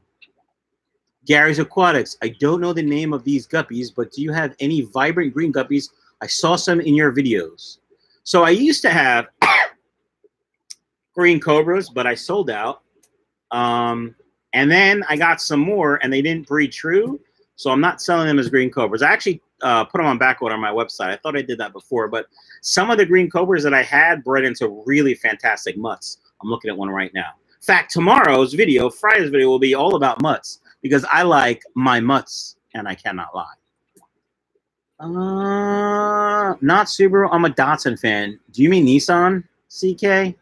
Gary's Aquatics. I don't know the name of these guppies, but do you have any vibrant green guppies? I saw some in your videos. So I used to have green cobras, but I sold out. And then I got some more, and they didn't breed true. So I'm not selling them as green cobras. I actually put them on back order on my website. I thought I did that before, but some of the green cobras that I had bred into really fantastic mutts. I'm looking at one right now. In fact, tomorrow's video, Friday's video, will be all about mutts because I like my mutts, and I cannot lie. Not Subaru. I'm a Datsun fan. Do you mean Nissan, CK?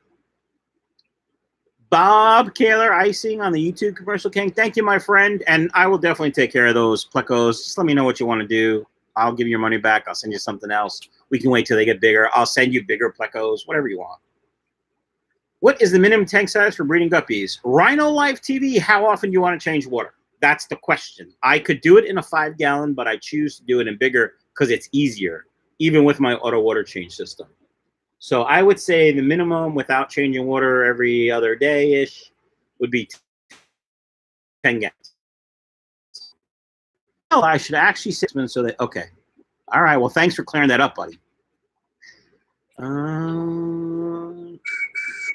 Bob Kaler icing on the YouTube commercial king. Thank you, my friend. And I will definitely take care of those plecos. Just let me know what you want to do. I'll give you your money back. I'll send you something else. We can wait till they get bigger. I'll send you bigger plecos, whatever you want. What is the minimum tank size for breeding guppies? Rhino Life TV, how often do you want to change water? That's the question. I could do it in a 5-gallon, but I choose to do it in bigger because it's easier, even with my auto water change system. So I would say the minimum without changing water every other day-ish would be 10 gallons. Oh, I should actually say so that, okay. All right, well, thanks for clearing that up, buddy.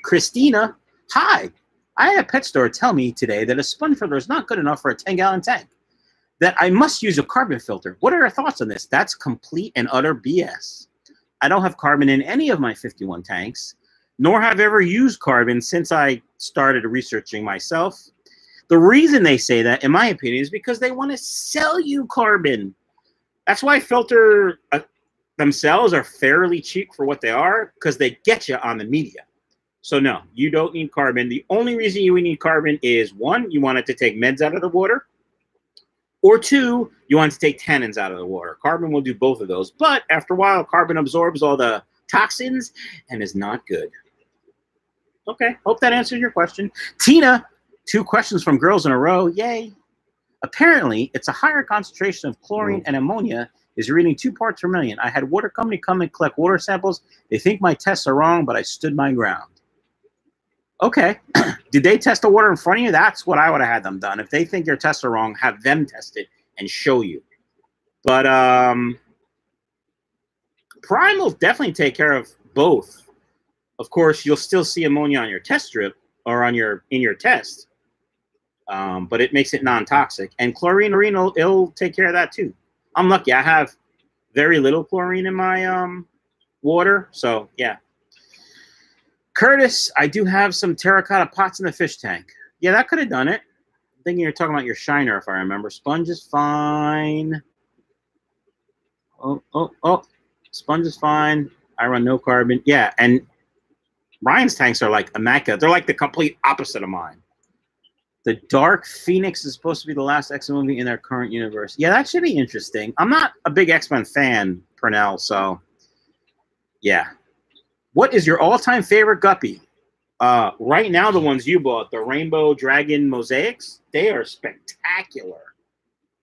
Christina, hi. I had a pet store tell me today that a sponge filter is not good enough for a 10-gallon tank, that I must use a carbon filter. What are your thoughts on this? That's complete and utter BS. I don't have carbon in any of my 51 tanks, nor have I ever used carbon since I started researching myself. The reason they say that, in my opinion, is because they want to sell you carbon. That's why filter themselves are fairly cheap for what they are, because they get you on the media. So no, you don't need carbon. The only reason you would need carbon is, 1, you want it to take meds out of the water, or 2, you want to take tannins out of the water. Carbon will do both of those. But after a while, carbon absorbs all the toxins and is not good. Okay, hope that answers your question. Tina, 2 questions from girls in a row. Yay. Apparently, it's a higher concentration of chlorine and ammonia is reading 2 parts per million. I had water company come and collect water samples. They think my tests are wrong, but I stood my ground. Okay. Did they test the water in front of you? That's what I would have had them done. If they think your tests are wrong, have them test it and show you. But Prime will definitely take care of both. Of course, you'll still see ammonia on your test strip or on in your test, but it makes it non-toxic. And chlorine, it'll take care of that too. I'm lucky. I have very little chlorine in my water. So, yeah. Curtis, I do have some terracotta pots in the fish tank. Yeah, that could have done it. I'm thinking you're talking about your shiner, if I remember. Sponge is fine. Oh. Sponge is fine. I run no carbon. Yeah, and Ryan's tanks are like immaculate. They're like the complete opposite of mine. The Dark Phoenix is supposed to be the last X-Men movie in their current universe. Yeah, that should be interesting. I'm not a big X-Men fan, Purnell, so yeah. What is your all-time favorite guppy? Right now, the ones you bought, the Rainbow Dragon Mosaics, they are spectacular.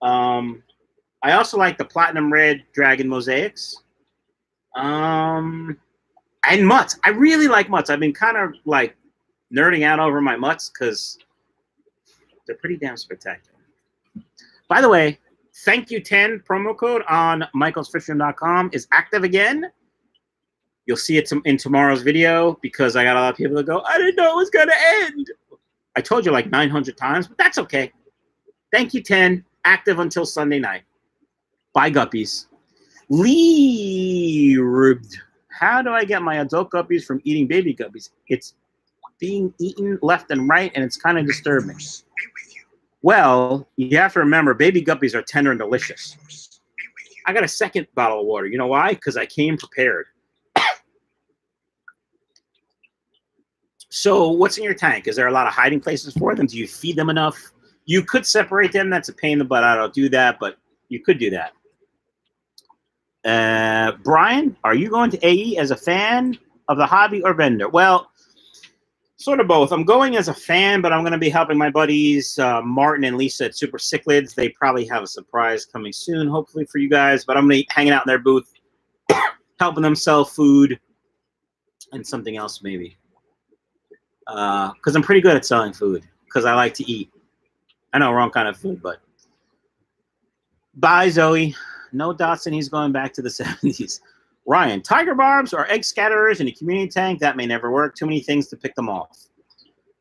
I also like the Platinum Red Dragon Mosaics. And mutts. I really like mutts. I've been kind of like nerding out over my mutts because they're pretty damn spectacular. By the way, thank you 10 promo code on michaelsfishroom.com is active again. You'll see it in tomorrow's video because I got a lot of people that go, I didn't know it was going to end. I told you like 900 times, but that's okay. Thank you 10, active until Sunday night. Bye, guppies. Lee Rubbed. How do I get my adult guppies from eating baby guppies? It's being eaten left and right, and it's kind of disturbing. Well, you have to remember, baby guppies are tender and delicious. I got a second bottle of water. You know why? Because I came prepared. So what's in your tank? Is there a lot of hiding places for them? Do you feed them enough? You could separate them. That's a pain in the butt. I don't do that, but you could do that. Brian, are you going to AE as a fan of the hobby or vendor? Well, sort of both. I'm going as a fan, but I'm going to be helping my buddies, Martin and Lisa at Super Cichlids. They probably have a surprise coming soon, hopefully for you guys. But I'm going to be hanging out in their booth, helping them sell food and something else maybe. Because I'm pretty good at selling food because I like to eat. I know, wrong kind of food, but. Bye, Zoe. No Dotson, he's going back to the 70s. Ryan, tiger barbs or egg scatterers in a community tank? That may never work. Too many things to pick them off.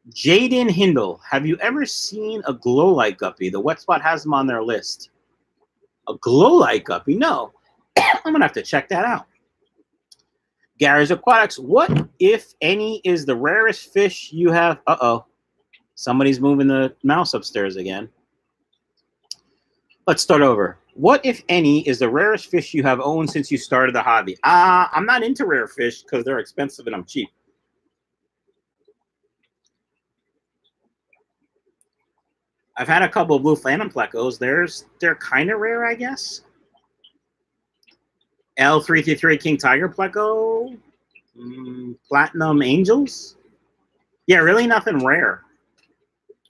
Jaden Hindle, have you ever seen a glow light guppy? The Wet Spot has them on their list. A glow light guppy? No. I'm going to have to check that out. Gary's Aquatics, what, if any, is the rarest fish you have? Uh-oh. Somebody's moving the mouse upstairs again. Let's start over. What, if any, is the rarest fish you have owned since you started the hobby? I'm not into rare fish because they're expensive and I'm cheap. I've had a couple of blue phantom plecos. They're kind of rare, I guess. L333 King Tiger pleco. Platinum Angels. Yeah, really nothing rare.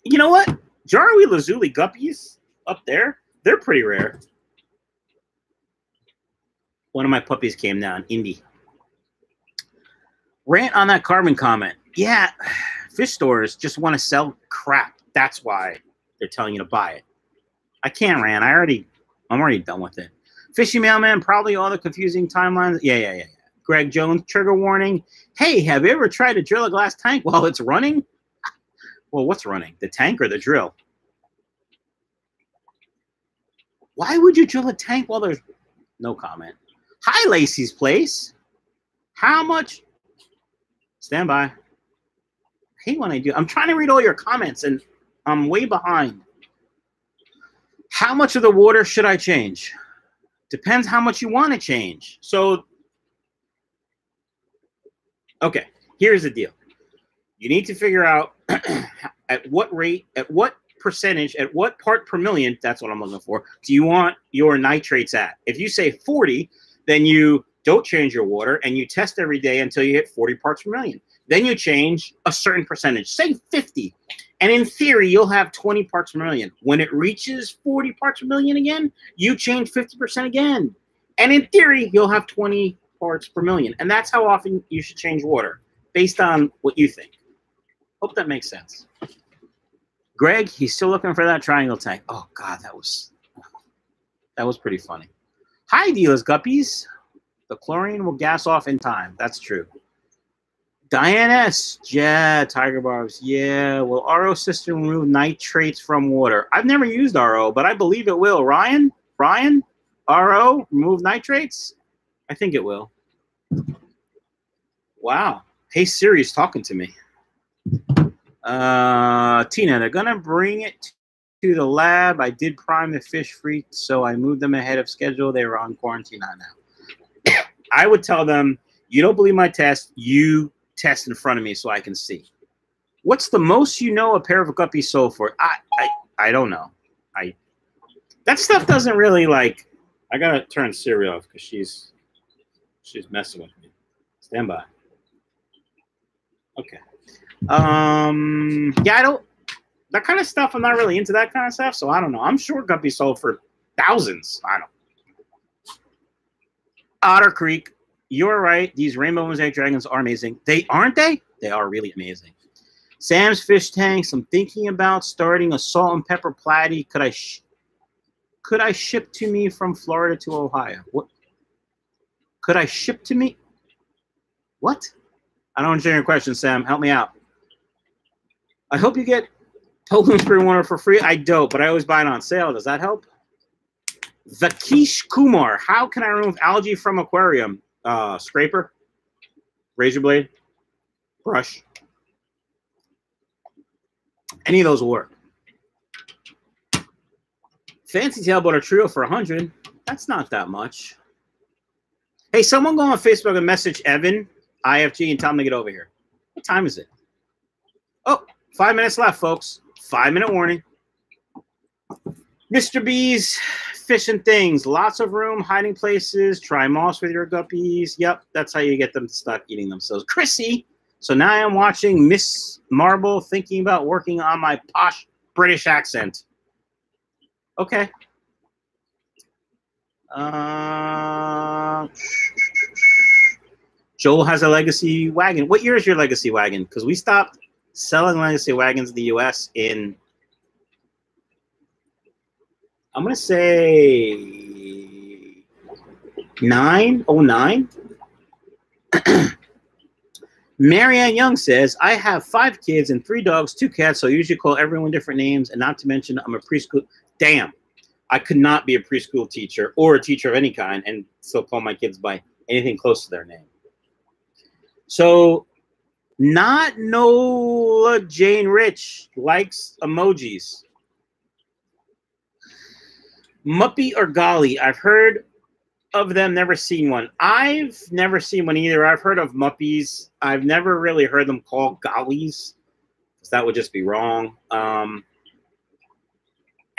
You know what? Jarwi Lazuli guppies up there, they're pretty rare. One of my puppies came down, Indy. Rant on that carbon comment. Yeah, fish stores just want to sell crap. That's why they're telling you to buy it. I can't rant. I'm already done with it. Fishy Mailman, probably all the confusing timelines. Yeah. Greg Jones, trigger warning. Hey, have you ever tried to drill a glass tank while it's running? Well, what's running? The tank or the drill? Why would you drill a tank while there's no comment? Hi, Lacey's Place. How much? Stand by. I hate when I do. I'm trying to read all your comments, and I'm way behind. How much of the water should I change? Depends how much you want to change. So, okay, here's the deal. You need to figure out at what rate, at what percentage, at what part per million, that's what I'm looking for, do you want your nitrates at? If you say 40, then you don't change your water and you test every day until you hit 40 parts per million. Then you change a certain percentage, say 50. And in theory, you'll have 20 parts per million. When it reaches 40 parts per million again, you change 50% again. And in theory, you'll have 20 parts per million. And that's how often you should change water, based on what you think. Hope that makes sense. Greg, he's still looking for that triangle tank. Oh, God, that was pretty funny. Hi, dealers, guppies. The chlorine will gas off in time. That's true. Diane S. Yeah, tiger barbs. Yeah. Will RO system remove nitrates from water? I've never used RO, but I believe it will. Ryan? RO, remove nitrates? I think it will. Wow. Hey, Siri's talking to me. Tina, they're going to bring it to the lab. I did prime the fish free, so I moved them ahead of schedule. They were on quarantine on now. I would tell them, you don't believe my test, you test in front of me so I can see. What's the most you know a pair of guppies sold for? I don't know. That stuff doesn't really like. I gotta turn Siri off because she's messing with me. Stand by. Okay. Yeah, I don't. That kind of stuff. I'm not really into that kind of stuff, so I don't know. I'm sure guppies sold for thousands. I don't. Otter Creek, you're right. These rainbow mosaic dragons are amazing. Aren't they? They are really amazing. Sam's Fish Tanks. I'm thinking about starting a salt and pepper platy. Could I ship to me from Florida to Ohio? What? Could I ship to me? What? I don't understand your question, Sam. Help me out. I hope you get Pokemon Spring Water for free. I don't, but I always buy it on sale. Does that help? Vakish Kumar. How can I remove algae from aquarium? Scraper, razor blade, brush. Any of those will work. Fancy Tailboat or Trio for 100. That's not that much. Hey, someone go on Facebook and message Evan, IFG, and tell him to get over here. What time is it? Oh, 5 minutes left, folks. 5-minute warning. Mr. B's Fish and Things. Lots of room, hiding places. Try moss with your guppies. Yep, that's how you get them to stop eating themselves. Chrissy. So now I'm watching Miss Marble, thinking about working on my posh British accent. Okay. Joel has a legacy wagon. What year is your legacy wagon? Because we stopped selling legacy wagons in the U.S. in, I'm going to say 09. Marianne Young says, I have 5 kids and 3 dogs, 2 cats, so I usually call everyone different names, and not to mention I'm a preschool. Damn, I could not be a preschool teacher or a teacher of any kind and still call my kids by anything close to their name. So not Nola Jane Rich likes emojis. Muppy or Golly, I've heard of them, never seen one. I've never seen one either. I've heard of Muppies. I've never really heard them called Gollies, because that would just be wrong.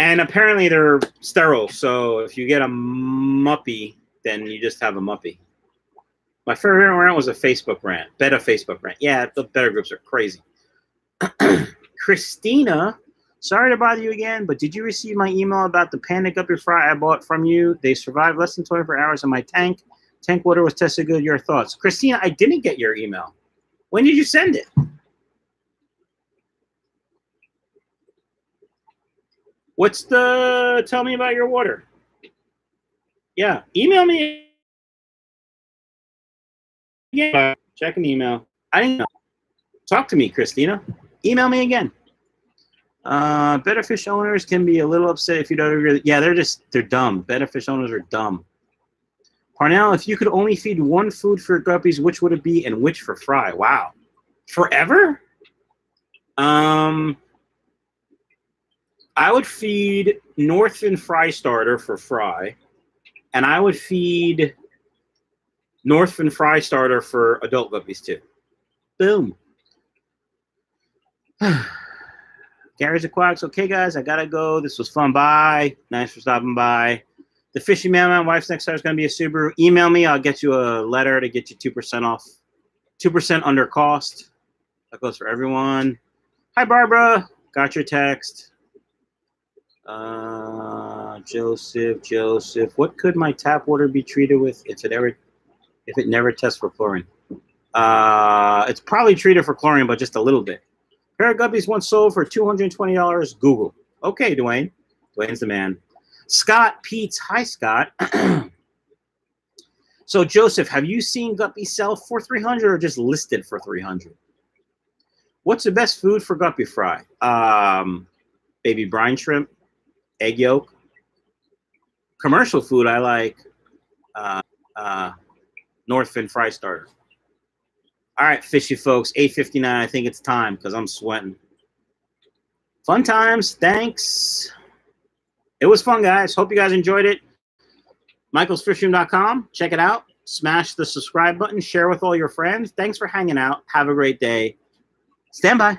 And apparently they're sterile, so if you get a Muppy, then you just have a Muppy. My favorite rant was a Facebook rant. Beta Facebook rant. Yeah, the beta groups are crazy. Christina, sorry to bother you again, but did you receive my email about the Panda Guppy Fry I bought from you? They survived less than 24 hours in my tank. Tank water was tested good. Your thoughts? Christina, I didn't get your email. When did you send it? What's the, tell me about your water. Yeah, email me. Yeah, check an email. I didn't know. Talk to me, Christina. Email me again. Better fish owners can be a little upset if you don't agree. Yeah, they're dumb. Better fish owners are dumb. Parnell, if you could only feed one food for guppies, which would it be and which for fry? Wow. Forever? I would feed Northfin Fry Starter for fry, and I would feed Northfin Fry Starter for adult guppies too. Boom. Gary's Aquatics. Okay, guys, I gotta go. This was fun. Bye. Nice for stopping by. The Fishy Mailman wife's next car is gonna be a Subaru. Email me. I'll get you a letter to get you 2% off, 2% under cost. That goes for everyone. Hi, Barbara. Got your text. Joseph. What could my tap water be treated with if it never tests for chlorine? It's probably treated for chlorine, but just a little bit. Pair of guppies once sold for $220. Google. Okay, Dwayne. Dwayne's the man. Scott Peets. Hi, Scott. So, Joseph, have you seen guppies sell for $300 or just listed for $300? What's the best food for guppy fry? Baby brine shrimp, egg yolk. Commercial food, I like Northfin Fry Starter. All right, fishy folks, 8:59. I think it's time because I'm sweating. Fun times. Thanks. It was fun, guys. Hope you guys enjoyed it. michaelsfishroom.com. Check it out. Smash the subscribe button. Share with all your friends. Thanks for hanging out. Have a great day. Stand by.